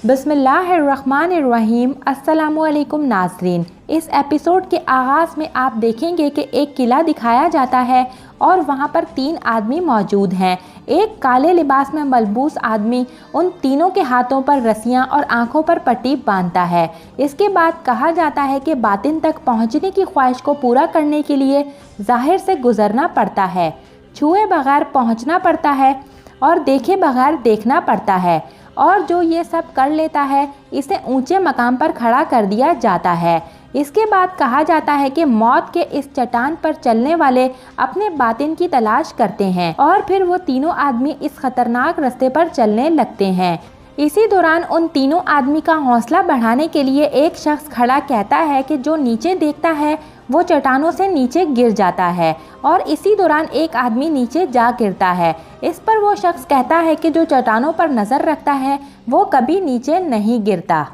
बिस्मिल्लाहिर्रहमानिर्रहीम। अस्सलामुअलैकुम नाज़रीन। इस एपिसोड के आगाज़ में आप देखेंगे कि एक किला दिखाया जाता है और वहाँ पर 3 आदमी मौजूद हैं। एक काले लिबास में मलबूस आदमी उन तीनों के हाथों पर रस्सियाँ और आँखों पर पट्टी बांधता है। इसके बाद कहा जाता है कि बातिन तक पहुँचने की ख्वाहिश को पूरा करने के लिए ज़ाहिर से गुज़रना पड़ता है, छुए बगैर पहुँचना पड़ता है और देखे बगैर देखना पड़ता है, और जो ये सब कर लेता है इसे ऊंचे मकाम पर खड़ा कर दिया जाता है। इसके बाद कहा जाता है कि मौत के इस चट्टान पर चलने वाले अपने बातिन की तलाश करते हैं और फिर वो तीनों आदमी इस खतरनाक रास्ते पर चलने लगते हैं। इसी दौरान उन तीनों आदमी का हौसला बढ़ाने के लिए एक शख्स खड़ा कहता है कि जो नीचे देखता है वो चट्टानों से नीचे गिर जाता है, और इसी दौरान एक आदमी नीचे जा गिरता है। इस पर वो शख्स कहता है कि जो चट्टानों पर नज़र रखता है वो कभी नीचे नहीं गिरता।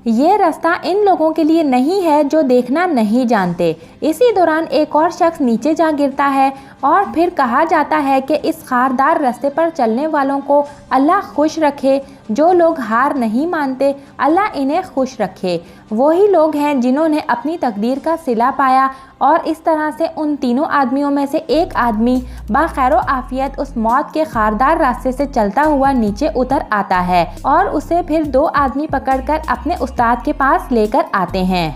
ये रास्ता इन लोगों के लिए नहीं है जो देखना नहीं जानते। इसी दौरान एक और शख्स नीचे जा गिरता है और फिर कहा जाता है कि इस खारदार रास्ते पर चलने वालों को अल्लाह खुश रखे। जो लोग हार नहीं मानते अल्लाह इन्हें खुश रखे। वही लोग हैं जिन्होंने अपनी तकदीर का सिला पाया, और इस तरह से उन तीनों आदमियों में से एक आदमी बाखैर आफियत उस मौत के खारदार रास्ते से चलता हुआ नीचे उतर आता है और उसे फिर 2 आदमी पकड़कर अपने उस्ताद के पास लेकर आते हैं।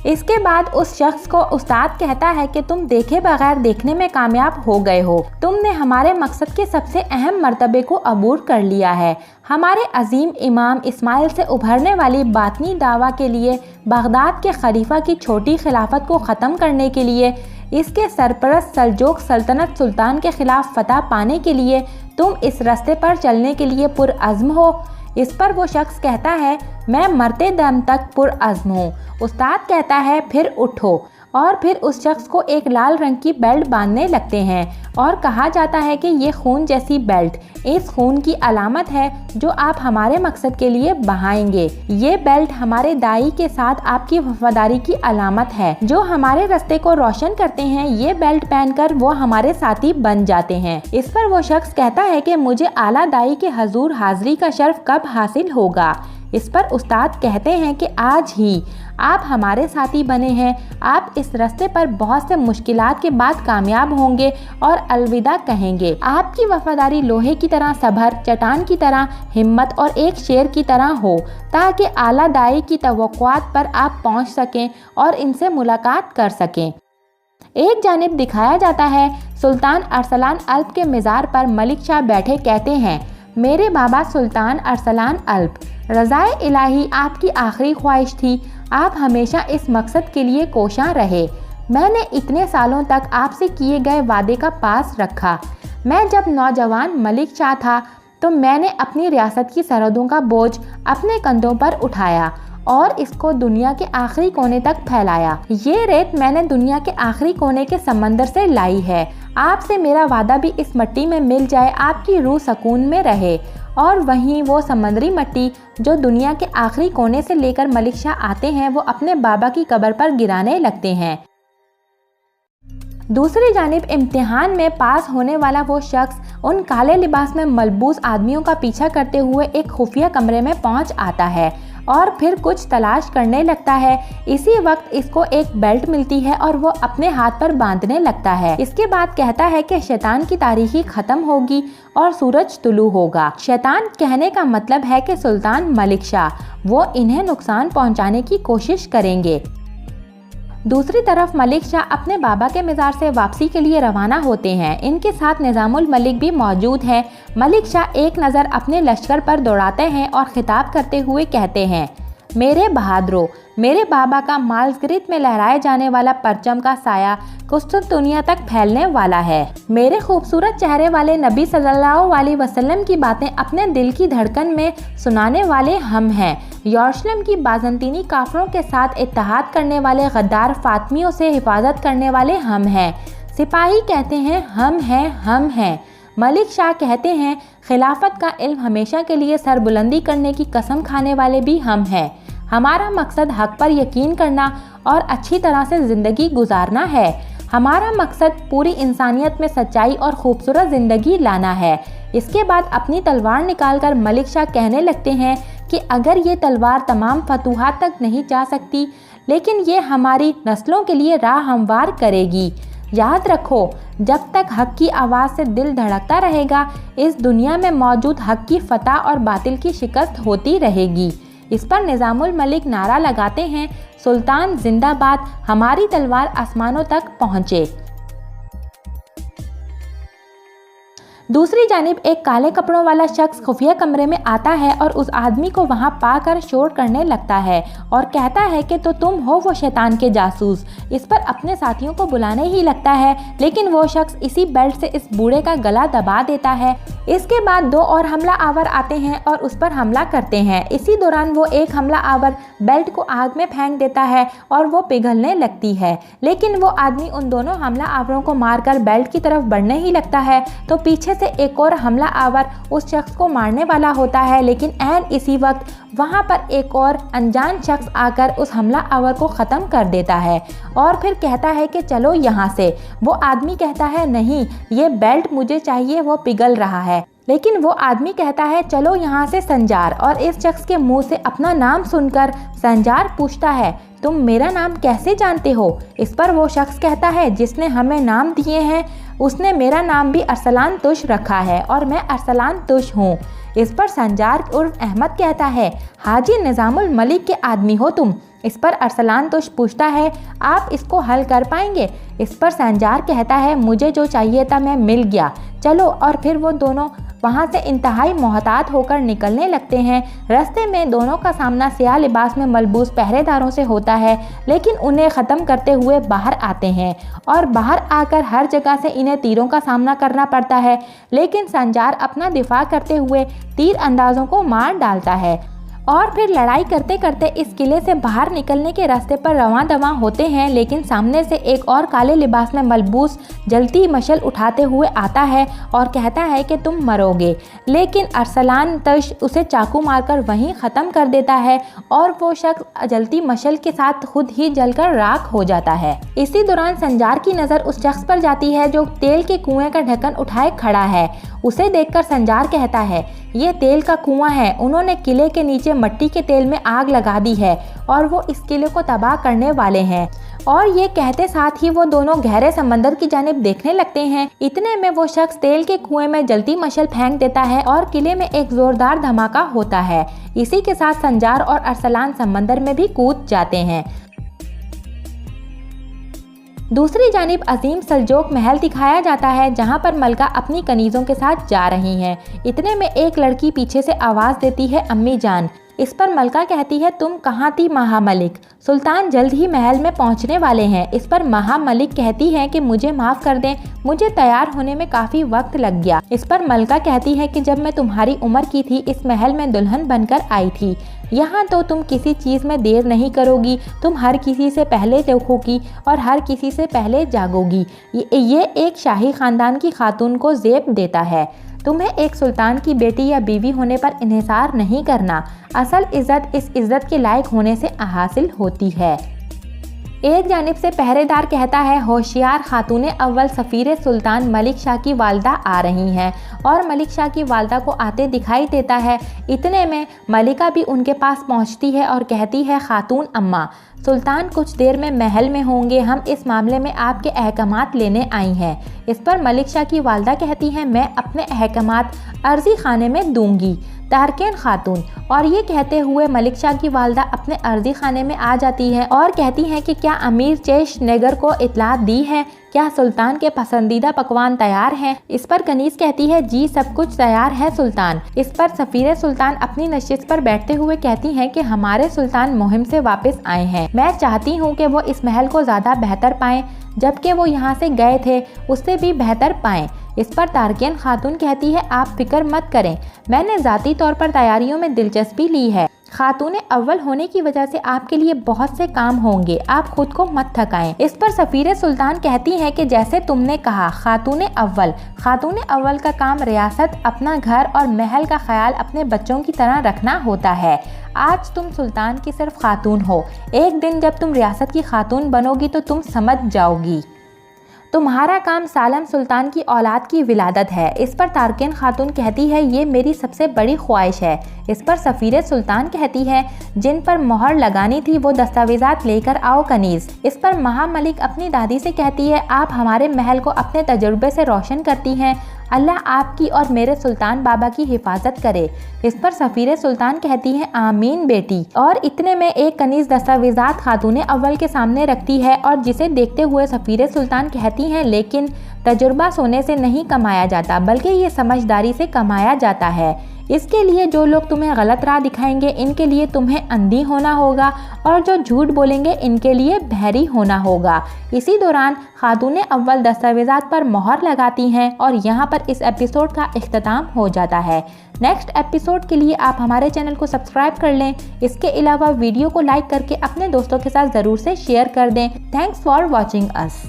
इसके बाद उस शख्स को उस्ताद कहता है कि तुम देखे बगैर देखने में कामयाब हो गए हो। तुमने हमारे मकसद के सबसे अहम मर्तबे को अबूर कर लिया है। हमारे अजीम इमाम इस्माइल से उभरने वाली बातनी दावा के लिए, बगदाद के खलीफा की छोटी खिलाफत को ख़त्म करने के लिए, इसके सरपरस्त सल्जूक सल्तनत सुल्तान के खिलाफ फतह पाने के लिए तुम इस रास्ते पर चलने के लिए पुरअज़्म हो। इस पर वो शख्स कहता है, मैं मरते दम तक पुरअज़्म हूँ। उस्ताद कहता है, फिर उठो, और फिर उस शख्स को एक लाल रंग की बेल्ट बांधने लगते हैं और कहा जाता है कि ये खून जैसी बेल्ट इस खून की अलामत है जो आप हमारे मकसद के लिए बहाएंगे। ये बेल्ट हमारे दाई के साथ आपकी वफादारी की अलामत है। जो हमारे रास्ते को रोशन करते हैं ये बेल्ट पहनकर वो हमारे साथी बन जाते हैं। इस पर वो शख्स कहता है कि मुझे आला दाई के हजूर हाजिरी का शर्फ कब हासिल होगा। इस पर उस्ताद कहते हैं कि आज ही आप हमारे साथी बने हैं। आप इस रास्ते पर बहुत से मुश्किलात के बाद कामयाब होंगे और अलविदा कहेंगे। आपकी वफादारी लोहे की तरह सब्र, चट्टान की तरह हिम्मत और एक शेर की तरह हो, ताकि आला दाई की तवक्कुआत पर आप पहुंच सकें और इनसे मुलाकात कर सकें। एक जानिब दिखाया जाता है सुल्तान अरसलान अल्प के मिज़ार पर मलिक शाह बैठे कहते हैं, मेरे बाबा सुल्तान अरसलान अल्प, रज़ाए इलाही आपकी आखिरी ख्वाहिश थी। आप हमेशा इस मकसद के लिए कोशां रहे। मैंने इतने सालों तक आपसे किए गए वादे का पास रखा। मैं जब नौजवान मलिक शाह था तो मैंने अपनी रियासत की सरहदों का बोझ अपने कंधों पर उठाया और इसको दुनिया के आखिरी कोने तक फैलाया। ये रेत मैंने दुनिया के आखिरी कोने के समंदर से लाई है। आपसे मेरा वादा भी इस मिट्टी में मिल जाए, आपकी रूह सुकून में रहे। और वहीं वो समंदरी मिट्टी जो दुनिया के आखिरी कोने से लेकर मलिक शाह आते हैं वो अपने बाबा की कब्र पर गिराने लगते हैं। दूसरी जानिब इम्तिहान में पास होने वाला वो शख्स उन काले लिबास में मलबूस आदमियों का पीछा करते हुए एक खुफिया कमरे में पहुंच आता है और फिर कुछ तलाश करने लगता है। इसी वक्त इसको एक बेल्ट मिलती है और वो अपने हाथ पर बांधने लगता है। इसके बाद कहता है कि शैतान की तारीखी ख़त्म होगी और सूरज तुलू होगा। शैतान कहने का मतलब है कि सुल्तान मलिक शाह, वो इन्हें नुकसान पहुंचाने की कोशिश करेंगे। दूसरी तरफ मलिक शाह अपने बाबा के मज़ार से वापसी के लिए रवाना होते हैं। इनके साथ निज़ामुल मलिक भी मौजूद हैं। मलिक शाह एक नज़र अपने लश्कर पर दौड़ाते हैं और खिताब करते हुए कहते हैं, मेरे बहादुरों, मेरे बाबा का मालज़गिरित में लहराए जाने वाला परचम का साया कुस्तुनतुनिया तक फैलने वाला है। मेरे खूबसूरत चेहरे वाले नबी सल्लल्लाहु अलैहि वसल्लम की बातें अपने दिल की धड़कन में सुनाने वाले हम हैं। यरूशलेम की बाज़ंतीनी काफरों के साथ इत्तेहाद करने वाले गद्दार फातमियों से हिफाजत करने वाले हम हैं। सिपाही कहते हैं, हम हैं, हम हैं। मलिक शाह कहते हैं, खिलाफत का इल्म हमेशा के लिए सरबुलंदी करने की कसम खाने वाले भी हम हैं। हमारा मकसद हक पर यकीन करना और अच्छी तरह से ज़िंदगी गुजारना है। हमारा मकसद पूरी इंसानियत में सच्चाई और खूबसूरत ज़िंदगी लाना है। इसके बाद अपनी तलवार निकालकर मलिक शाह कहने लगते हैं कि अगर ये तलवार तमाम फतूहात तक नहीं जा सकती, लेकिन ये हमारी नस्लों के लिए राह हमवार करेगी। याद रखो, जब तक हक की आवाज़ से दिल धड़कता रहेगा, इस दुनिया में मौजूद हक की फतह और बातिल की शिकस्त होती रहेगी। इस पर निज़ामुल मलिक नारा लगाते हैं, सुल्तान जिंदाबाद, हमारी तलवार आसमानों तक पहुँचे। दूसरी जानिब एक काले कपड़ों वाला शख्स खुफिया कमरे में आता है और उस आदमी को वहां पाकर शोर करने लगता है और कहता है कि तो तुम हो वो शैतान के जासूस। इस पर अपने साथियों को बुलाने ही लगता है, लेकिन वो शख्स इसी बेल्ट से इस बूढ़े का गला दबा देता है। इसके बाद 2 और हमला आवर आते हैं और उस पर हमला करते हैं। इसी दौरान वो एक हमला आवर बेल्ट को आग में फेंक देता है और वो पिघलने लगती है, लेकिन वो आदमी उन दोनों हमला आवरों को मारकर बेल्ट की तरफ बढ़ने ही लगता है तो पीछे से एक और हमला आवर उस शख्स को मारने वाला होता है, लेकिन ऐन इसी वक्त वहां पर एक और अनजान शख्स आकर उस हमला आवर को ख़त्म कर देता है और फिर कहता है कि चलो यहाँ से। वो आदमी कहता है नहीं, ये बेल्ट मुझे चाहिए, वो पिघल रहा है। लेकिन वो आदमी कहता है चलो यहाँ से संजार, और इस शख्स के मुंह से अपना नाम सुनकर संजार पूछता है तुम मेरा नाम कैसे जानते हो? इस पर वो शख्स कहता है जिसने हमें नाम दिए हैं उसने मेरा नाम भी अरसलान तुश रखा है और मैं अरसलान तुश हूँ। इस पर संजार उर्फ अहमद कहता है हाजी निज़ामुल मलिक के आदमी हो तुम? इस पर अरसलान तुश पूछता है आप इसको हल कर पाएंगे? इस पर संजार कहता है मुझे जो चाहिए था मैं मिल गया, चलो। और फिर वो दोनों वहाँ से इंतहाई मोहतात होकर निकलने लगते हैं। रास्ते में दोनों का सामना स्याह लिबास में मलबूस पहरेदारों से होता है, लेकिन उन्हें ख़त्म करते हुए बाहर आते हैं और बाहर आकर हर जगह से इन्हें तीरों का सामना करना पड़ता है, लेकिन संजार अपना दिफा करते हुए तीर अंदाजों को मार डालता है और फिर लड़ाई करते करते इस किले से बाहर निकलने के रास्ते पर रवां दवां होते हैं। लेकिन सामने से एक और काले लिबास में मलबूस जलती मशल उठाते हुए आता है और कहता है कि तुम मरोगे, लेकिन अरसलान तुश उसे चाकू मारकर वहीं ख़त्म कर देता है और वो शख्स जलती मशल के साथ खुद ही जलकर राख हो जाता है। इसी दौरान संजार की नज़र उस शख्स पर जाती है जो तेल के कुएं का ढक्कन उठाए खड़ा है। उसे देखकर संजार कहता है ये तेल का कुआं है, उन्होंने किले के नीचे मट्टी के तेल में आग लगा दी है और वो इस किले को तबाह करने वाले हैं। और ये कहते साथ ही वो दोनों गहरे समंदर की जानिब देखने लगते हैं। इतने में वो शख्स तेल के कुएं में जलती मशल फेंक देता है और किले में एक जोरदार धमाका होता है। इसी के साथ संजार और अरसलान समंदर में भी कूद जाते हैं। दूसरी जानिब अजीम सल्जोक महल दिखाया जाता है जहां पर मलका अपनी कनीज़ों के साथ जा रही हैं। इतने में एक लड़की पीछे से आवाज़ देती है अम्मी जान। इस पर मलका कहती है तुम कहाँ थी महामलिक, सुल्तान जल्द ही महल में पहुँचने वाले हैं। इस पर महामलिक कहती है कि मुझे माफ़ कर दें, मुझे तैयार होने में काफ़ी वक्त लग गया। इस पर मलका कहती है कि जब मैं तुम्हारी उम्र की थी इस महल में दुल्हन बनकर आई थी, यहाँ तो तुम किसी चीज़ में देर नहीं करोगी, तुम हर किसी से पहले देखोगी और हर किसी से पहले जागोगी। ये एक शाही ख़ानदान की खातून को ज़ेब देता है। तुम्हें एक सुल्तान की बेटी या बीवी होने पर इन्हिसार नहीं करना, असल इज़्ज़त इस इज़्ज़त के लायक होने से हासिल होती है। एक जानिब से पहरेदार कहता है होशियार खातूने अव्वल सफ़ीर सुल्तान मलिक शाह की वालदा आ रही हैं और मलिक शाह की वालदा को आते दिखाई देता है। इतने में मलिका भी उनके पास पहुंचती है और कहती है खातून अम्मा, सुल्तान कुछ देर में महल में होंगे, हम इस मामले में आपके अहकामात लेने आई हैं। इस पर मलिक शाह की वालदा कहती हैं मैं अपने अहकामात अर्जी खाने में दूंगी तारकेन खातून। और ये कहते हुए मलिक शाह की वालदा अपने अर्जी खाने में आ जाती है और कहती हैं कि क्या अमीर चेश नेगर को इतलात दी है, क्या सुल्तान के पसंदीदा पकवान तैयार हैं? इस पर कनीज़ कहती है जी सब कुछ तैयार है सुल्तान। इस पर सफ़ीर सुल्तान अपनी नशिस्त पर बैठते हुए कहती हैं कि हमारे सुल्तान मुहिम से वापस आए हैं, मैं चाहती हूँ कि वो इस महल को ज़्यादा बेहतर पाएँ, जबकि वो यहाँ से गए थे उससे भी बेहतर पाएँ। इस पर तारकियन खातून कहती है आप फिक्र मत करें, मैंने ज़ाती तौर पर तैयारियों में दिलचस्पी ली है, खातूने अव्वल होने की वजह से आपके लिए बहुत से काम होंगे, आप खुद को मत थकाएं। इस पर सफ़ीर सुल्तान कहती हैं कि जैसे तुमने कहा खातूने अव्वल का काम रियासत, अपना घर और महल का ख्याल अपने बच्चों की तरह रखना होता है। आज तुम सुल्तान की सिर्फ खातून हो, एक दिन जब तुम रियासत की खातून बनोगी तो तुम समझ जाओगी। तुम्हारा काम सालम सुल्तान की औलाद की विलादत है। इस पर तारकेन खातून कहती है, ये मेरी सबसे बड़ी ख्वाहिश है। इस पर सफ़ीर सुल्तान कहती है, जिन पर मोहर लगानी थी वो दस्तावेजात लेकर आओ कनीज़। इस पर महामलिक अपनी दादी से कहती है, आप हमारे महल को अपने तजुर्बे से रोशन करती हैं, अल्लाह आपकी और मेरे सुल्तान बाबा की हिफाजत करे। इस पर सफ़ीर सुल्तान कहती है, आमीन बेटी। और इतने में एक कनीज़ दस्तावेजात खातून अव्वल के सामने रखती है और जिसे देखते हुए सफ़ीर सुल्तान कहती हैं, लेकिन तजुर्बा सोने से नहीं कमाया जाता बल्कि ये समझदारी से कमाया जाता है। इसके लिए जो लोग तुम्हें गलत राह दिखाएंगे इनके लिए तुम्हें अंधी होना होगा और जो झूठ बोलेंगे इनके लिए बहरी होना होगा। इसी दौरान खातून अव्वल दस्तावेजात पर मोहर लगाती हैं और यहाँ पर इस एपिसोड का इख्तिताम हो जाता है। नेक्स्ट एपिसोड के लिए आप हमारे चैनल को सब्सक्राइब कर लें। इसके अलावा वीडियो को लाइक करके अपने दोस्तों के साथ ज़रूर से शेयर कर दें। Thanks for watching us.